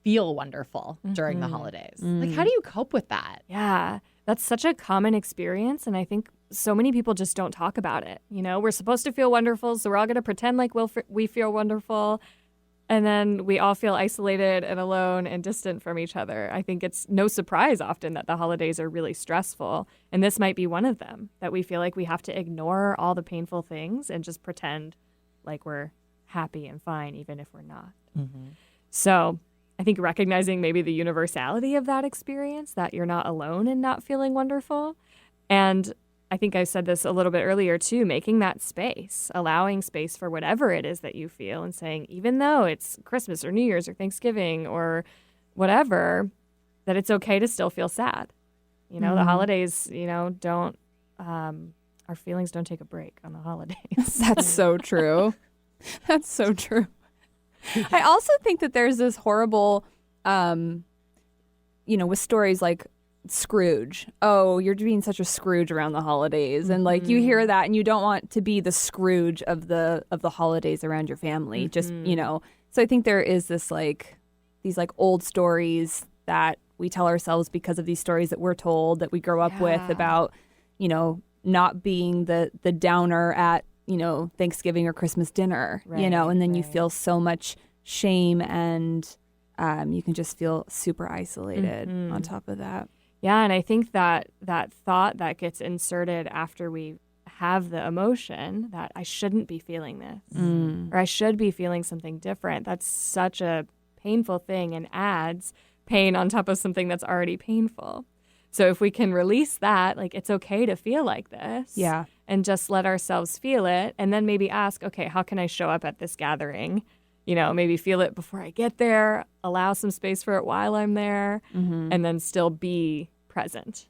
feel wonderful during the holidays? Like, how do you cope with that? Yeah. That's such a common experience. And I think so many people just don't talk about it. You know, we're supposed to feel wonderful, so we're all going to pretend like we feel wonderful. And then we all feel isolated and alone and distant from each other. I think it's no surprise often that the holidays are really stressful. And this might be one of them, that we feel like we have to ignore all the painful things and just pretend like we're happy and fine, even if we're not. So I think recognizing maybe the universality of that experience, that you're not alone in not feeling wonderful. And I think I said this a little bit earlier too, making that space, allowing space for whatever it is that you feel and saying, even though it's Christmas or New Year's or Thanksgiving or whatever, that it's okay to still feel sad. You know, the holidays, you know, don't, our feelings don't take a break on the holidays. That's so true. That's so true. I also think that there's this horrible, with stories like Scrooge. Oh, you're being such a Scrooge around the holidays. And like you hear that and you don't want to be the Scrooge of the holidays around your family. Just, so I think there is this these old stories that we tell ourselves because of these stories that we're told that we grow up with about, not being the downer at, Thanksgiving or Christmas dinner, and then you feel so much shame and you can just feel super isolated on top of that. Yeah, and I think that thought that gets inserted after we have the emotion that I shouldn't be feeling this or I should be feeling something different, that's such a painful thing and adds pain on top of something that's already painful. So if we can release that, it's okay to feel like this. Yeah. And just let ourselves feel it and then maybe ask, okay, how can I show up at this gathering? Maybe feel it before I get there, allow some space for it while I'm there, and then still be present.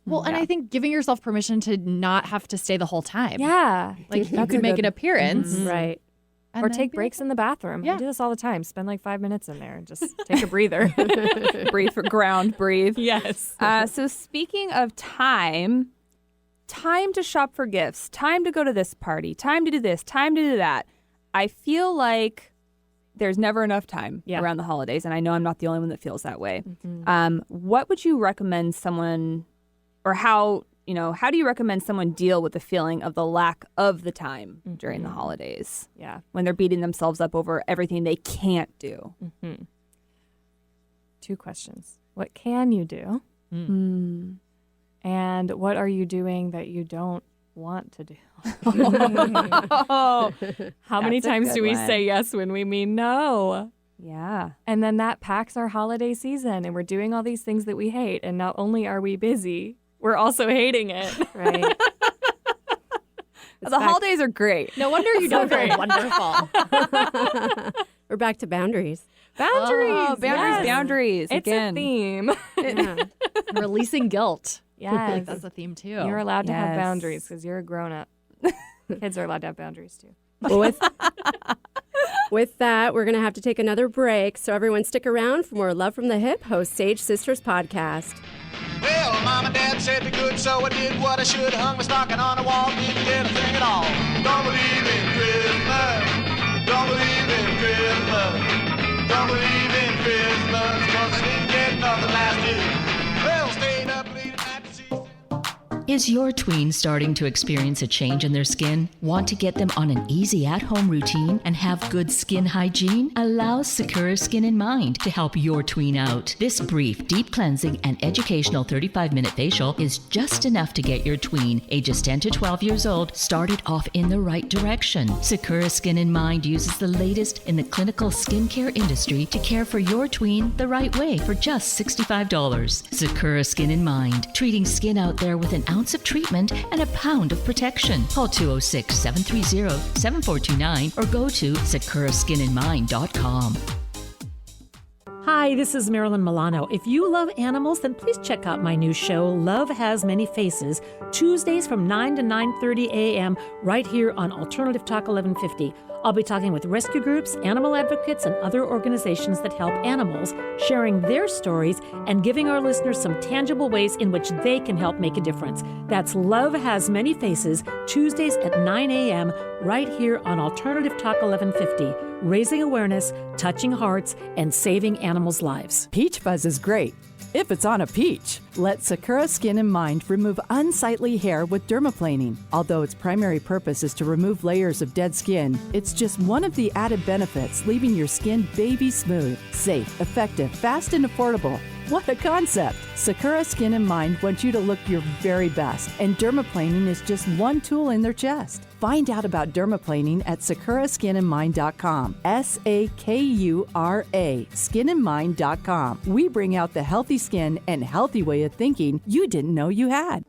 Well, and I think giving yourself permission to not have to stay the whole time. Yeah. You could make an appearance. Right. Or take breaks in the bathroom. Yeah. I do this all the time. Spend 5 minutes in there and just take a breather. Breathe for ground, breathe. Yes. So speaking of time to shop for gifts, time to go to this party, time to do this, time to do that. I feel like there's never enough time around the holidays, and I know I'm not the only one that feels that way. What would you recommend someone, or how do you recommend someone deal with the feeling of the lack of the time during the holidays? Yeah. When they're beating themselves up over everything they can't do. 2 questions. What can you do? And what are you doing that you don't want to do? How many times do we say yes when we mean no? Yeah. And then that packs our holiday season and we're doing all these things that we hate. And not only are we busy, we're also hating it. Right. The holidays are great. No wonder you don't feel wonderful. We're back to boundaries. Boundaries. It's again. a theme. Yeah. Releasing guilt. Yes. That's a theme too. You're allowed to have boundaries because you're a grown-up. Kids are allowed to have boundaries too. Well, with that, we're going to have to take another break. So everyone stick around for more Love from the Hip, host Sage Sisters podcast. Well, Mom and Dad said be good, so I did what I should. Hung my stocking on the wall, didn't get a thing at all. Don't believe in Christmas. Don't believe in Christmas. Don't believe in Christmas, 'cause I didn't get nothing last year. Well, stayed up late at night to see. Is your tween starting to experience a change in their skin? Want to get them on an easy at-home routine and have good skin hygiene? Allow Sakura Skin in Mind to help your tween out. This brief, deep cleansing and educational 35-minute facial is just enough to get your tween, ages 10 to 12 years old, started off in the right direction. Sakura Skin in Mind uses the latest in the clinical skincare industry to care for your tween the right way for just $65. Sakura Skin in Mind, treating skin out there with an ounce of treatment and a pound of protection. Call 206-730-7429 or go to sakuraskininmind.com. Hi, this is Marilyn Milano. If you love animals, then please check out my new show, Love Has Many Faces, Tuesdays from 9 to 9:30 a.m. right here on Alternative Talk 1150. I'll be talking with rescue groups, animal advocates, and other organizations that help animals, sharing their stories and giving our listeners some tangible ways in which they can help make a difference. That's Love Has Many Faces, Tuesdays at 9 a.m. right here on Alternative Talk 1150. Raising awareness, touching hearts, and saving animals' lives. Peach fuzz is great if it's on a peach. Let Sakura Skin and Mind remove unsightly hair with dermaplaning. Although its primary purpose is to remove layers of dead skin, it's just one of the added benefits, leaving your skin baby smooth, safe, effective, fast, and affordable. What a concept! Sakura Skin and Mind wants you to look your very best, and dermaplaning is just one tool in their chest. Find out about dermaplaning at sakuraskinandmind.com. SAKURA, skinandmind.com. We bring out the healthy skin and healthy way of thinking you didn't know you had.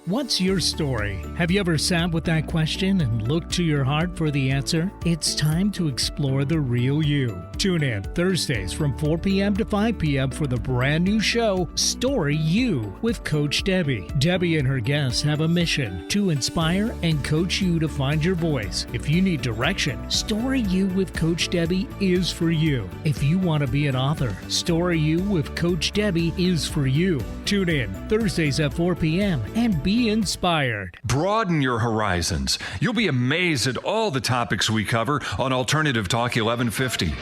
What's your story? Have you ever sat with that question and looked to your heart for the answer? It's time to explore the real you. Tune in Thursdays from 4 p.m. to 5 p.m. for the brand new show, Story You, with Coach Debbie. Debbie and her guests have a mission to inspire and coach you to find your voice. If you need direction, Story You with Coach Debbie is for you. If you want to be an author, Story You with Coach Debbie is for you. Tune in Thursdays at 4 p.m. and be inspired. Broaden your horizons. You'll be amazed at all the topics we cover on Alternative Talk 1150.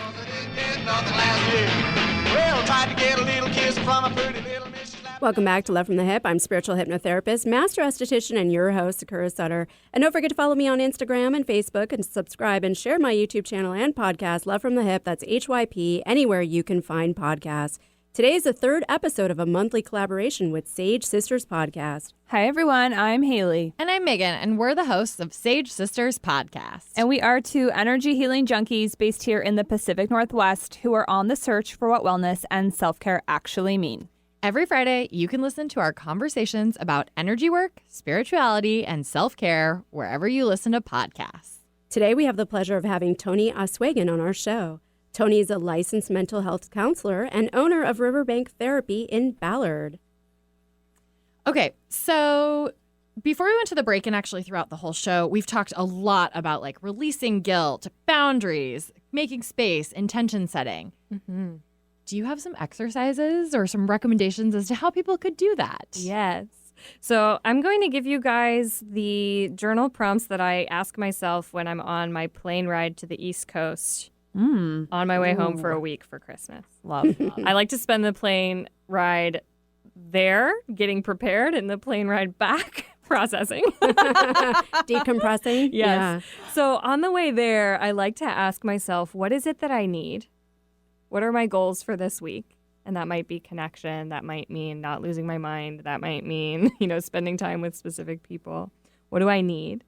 Welcome back to Love from the Hip. I'm spiritual hypnotherapist, master esthetician, and your host, Sakura Sutter. And don't forget to follow me on Instagram and Facebook and subscribe and share my YouTube channel and podcast, Love from the Hip. That's HYP, anywhere you can find podcasts. Today is the third episode of a monthly collaboration with Sage Sisters Podcast. Hi, everyone. I'm Haley. And I'm Megan, and we're the hosts of Sage Sisters Podcast. And we are two energy healing junkies based here in the Pacific Northwest who are on the search for what wellness and self-care actually mean. Every Friday, you can listen to our conversations about energy work, spirituality, and self-care wherever you listen to podcasts. Today, we have the pleasure of having Toni Aswegan on our show. Toni is a licensed mental health counselor and owner of Riverbank Therapy in Ballard. Okay, so before we went to the break and actually throughout the whole show, we've talked a lot about like releasing guilt, boundaries, making space, intention setting. Mm-hmm. Do you have some exercises or some recommendations as to how people could do that? Yes. So I'm going to give you guys the journal prompts that I ask myself when I'm on my plane ride to the East Coast. On my way home for a week for Christmas. Love. I like to spend the plane ride there, getting prepared, and the plane ride back, processing. Decompressing? Yes. Yeah. So on the way there, I like to ask myself, what is it that I need? What are my goals for this week? And that might be connection. That might mean not losing my mind. That might mean, spending time with specific people. What do I need?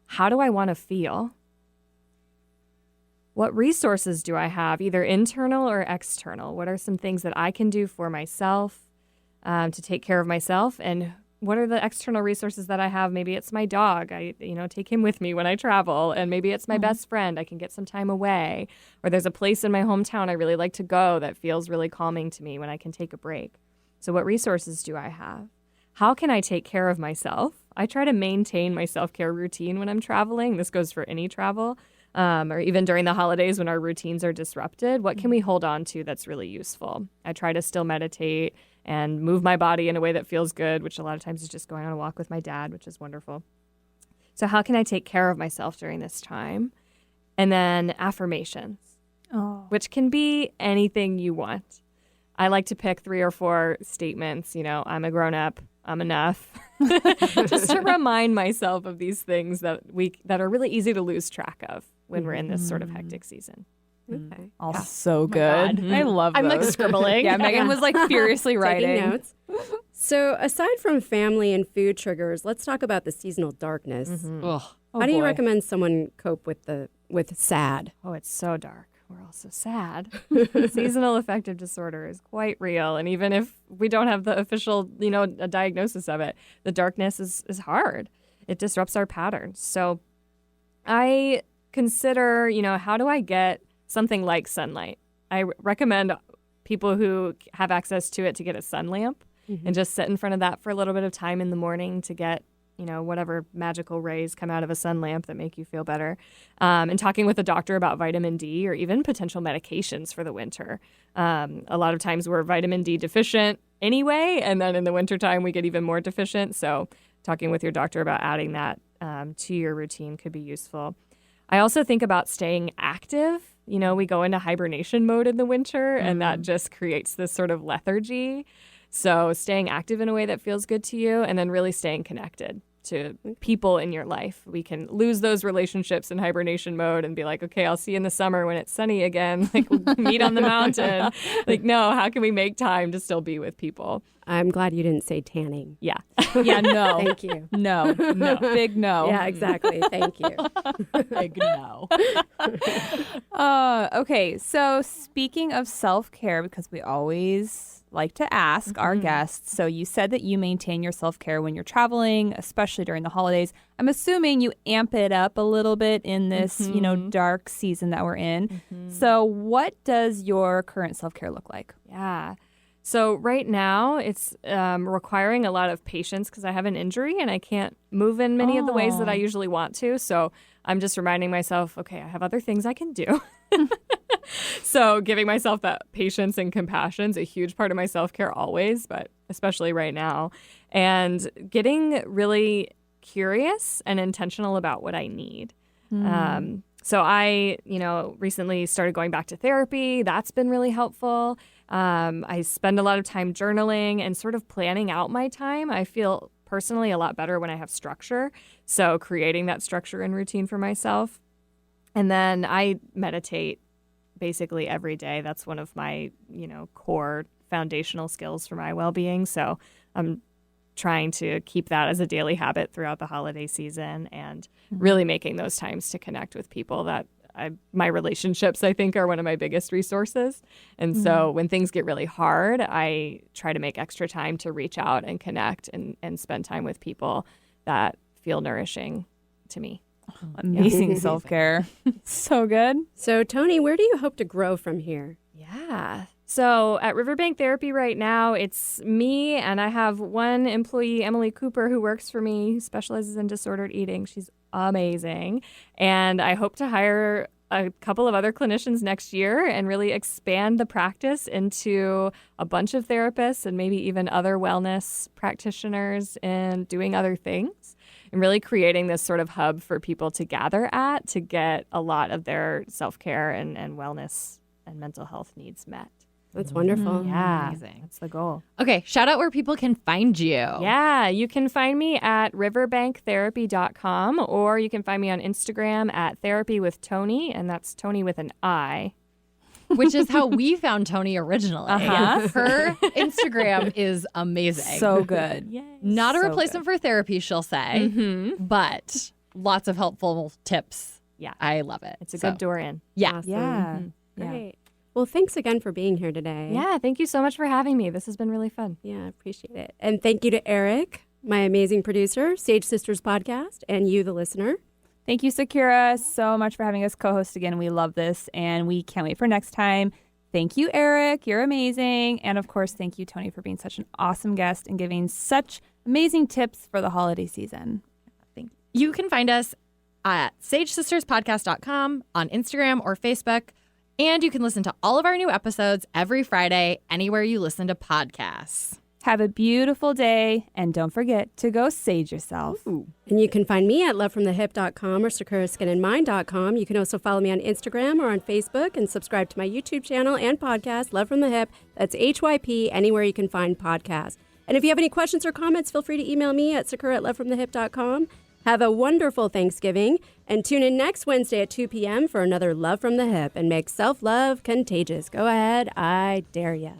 How do I want to feel? What resources do I have, either internal or external? What are some things that I can do for myself to take care of myself? And what are the external resources that I have? Maybe it's my dog. I take him with me when I travel. And maybe it's my best friend. I can get some time away. Or there's a place in my hometown I really like to go that feels really calming to me when I can take a break. So what resources do I have? How can I take care of myself? I try to maintain my self-care routine when I'm traveling. This goes for any travel. Or even during the holidays when our routines are disrupted, what can we hold on to that's really useful? I try to still meditate and move my body in a way that feels good, which a lot of times is just going on a walk with my dad, which is wonderful. So how can I take care of myself during this time? And then affirmations, which can be anything you want. I like to pick 3 or 4 statements, I'm a grown-up, I'm enough, just to remind myself of these things that are really easy to lose track of when we're in this sort of hectic season. Okay. So good. I love those. I'm like scribbling. Yeah, Megan was like furiously writing. Taking notes. So aside from family and food triggers, let's talk about the seasonal darkness. How do you recommend someone cope with SAD? Oh, it's so dark. We're all so sad. Seasonal affective disorder is quite real. And even if we don't have the official, a diagnosis of it, the darkness is hard. It disrupts our patterns. So I consider, how do I get something like sunlight? I recommend people who have access to it to get a sun lamp and just sit in front of that for a little bit of time in the morning to get, whatever magical rays come out of a sun lamp that make you feel better. And talking with a doctor about vitamin D or even potential medications for the winter. A lot of times we're vitamin D deficient anyway, and then in the wintertime we get even more deficient. So talking with your doctor about adding that to your routine could be useful. I also think about staying active. We go into hibernation mode in the winter, and that just creates this sort of lethargy. So staying active in a way that feels good to you, and then really staying connected to people in your life. We can lose those relationships in hibernation mode and be like, okay, I'll see you in the summer when it's sunny again, like meet on the mountain. Like, no, how can we make time to still be with people? I'm glad you didn't say tanning. Yeah. Yeah, no. Thank you. No. Big no. Yeah, exactly. Thank you. Big no. Okay, so speaking of self-care, because we always like to ask our guests, so you said that you maintain your self-care when you're traveling, especially during the holidays. I'm assuming you amp it up a little bit in this, dark season that we're in. So what does your current self-care look like? Yeah. So right now it's requiring a lot of patience because I have an injury and I can't move in many of the ways that I usually want to. So I'm just reminding myself, okay, I have other things I can do. So giving myself that patience and compassion is a huge part of my self-care always, but especially right now. And getting really curious and intentional about what I need. So I, recently started going back to therapy. That's been really helpful. I spend a lot of time journaling and sort of planning out my time. I feel personally a lot better when I have structure. So creating that structure and routine for myself. And then I meditate basically every day. That's one of my, core foundational skills for my well-being. So I'm trying to keep that as a daily habit throughout the holiday season and really making those times to connect with people that my relationships, I think, are one of my biggest resources. And so when things get really hard, I try to make extra time to reach out and connect and spend time with people that feel nourishing to me. Amazing self-care. So good. So, Toni, where do you hope to grow from here? Yeah. So at Riverbank Therapy right now, it's me and I have one employee, Emily Cooper, who works for me, who specializes in disordered eating. She's amazing. And I hope to hire a couple of other clinicians next year and really expand the practice into a bunch of therapists and maybe even other wellness practitioners and doing other things. And really creating this sort of hub for people to gather at to get a lot of their self-care and wellness and mental health needs met. That's wonderful. Yeah, Amazing. that's the goal. Okay, shout out where people can find you. Yeah, you can find me at riverbanktherapy.com or you can find me on Instagram at Therapy with Toni, and that's Toni with an I. Which is how we found Toni originally. Her Instagram is amazing. So good. Yes. Not a replacement for therapy, she'll say, but lots of helpful tips. Yeah. I love it. It's a good door in. Yeah. Awesome. Yeah. Great. Well, thanks again for being here today. Yeah, thank you so much for having me. This has been really fun. Yeah, I appreciate it. And thank you to Eric, my amazing producer, Sage Sisters Podcast, and you, the listener. Thank you, Sakura, so much for having us co-host again. We love this, and we can't wait for next time. Thank you, Eric. You're amazing. And, of course, thank you, Toni, for being such an awesome guest and giving such amazing tips for the holiday season. Thank you. You can find us at sagesisterspodcast.com, on Instagram or Facebook, and you can listen to all of our new episodes every Friday anywhere you listen to podcasts. Have a beautiful day, and don't forget to go sage yourself. And you can find me at lovefromthehip.com or sakuraskinandmind.com. You can also follow me on Instagram or on Facebook and subscribe to my YouTube channel and podcast, Love from the Hip. That's HYP, anywhere you can find podcasts. And if you have any questions or comments, feel free to email me at sakura@lovefromthehip.com. Have a wonderful Thanksgiving, and tune in next Wednesday at 2 p.m. for another Love from the Hip, and make self-love contagious. Go ahead, I dare ya.